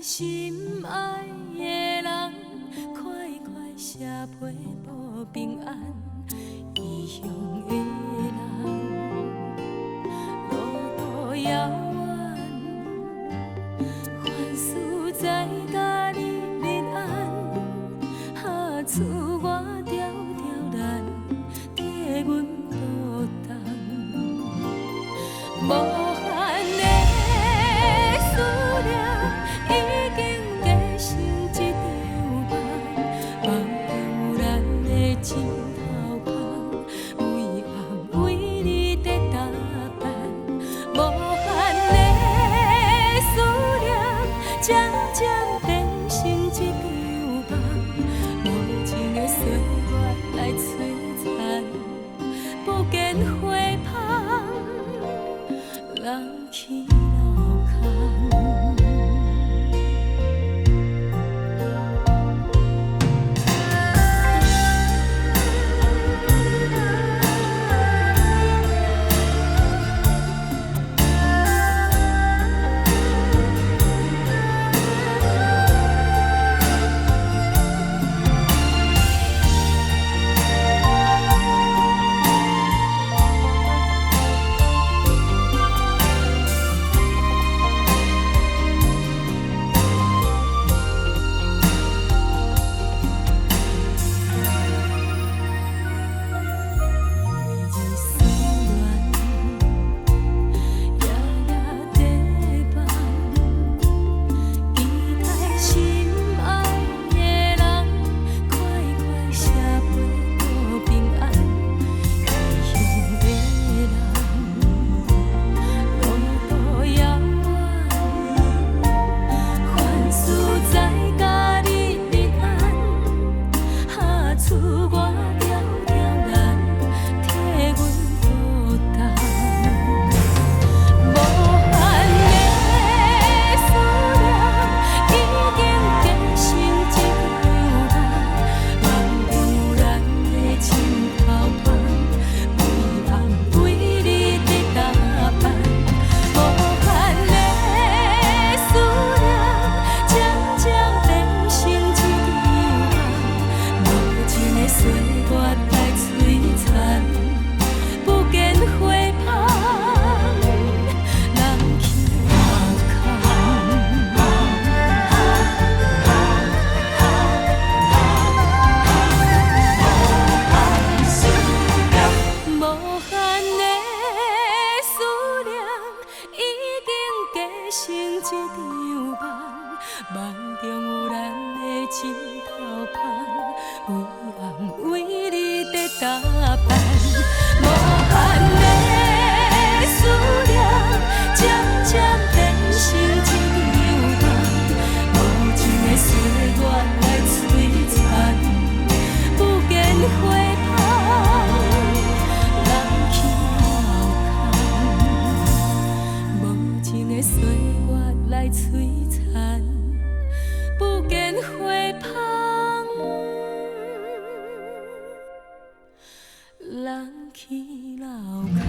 心爱的人，快快写批报平安。异乡的人，路途遥远，凡事在甲你平安。厝外条条难，替阮孤单。无限的思念，已经加成一张梦，梦中有咱的枕头旁，每暗为你在打扮。无限的思念，渐渐变成一张梦，无情的岁月来摧残，不见花香。人去楼空。成一场梦，梦中有咱的枕头旁，每暗为你在打扮。无限的思念，渐渐变成一场梦，无情的岁月来摧残，不见花香，人去楼空。无情的岁月来摧残，不见花香，人去楼空。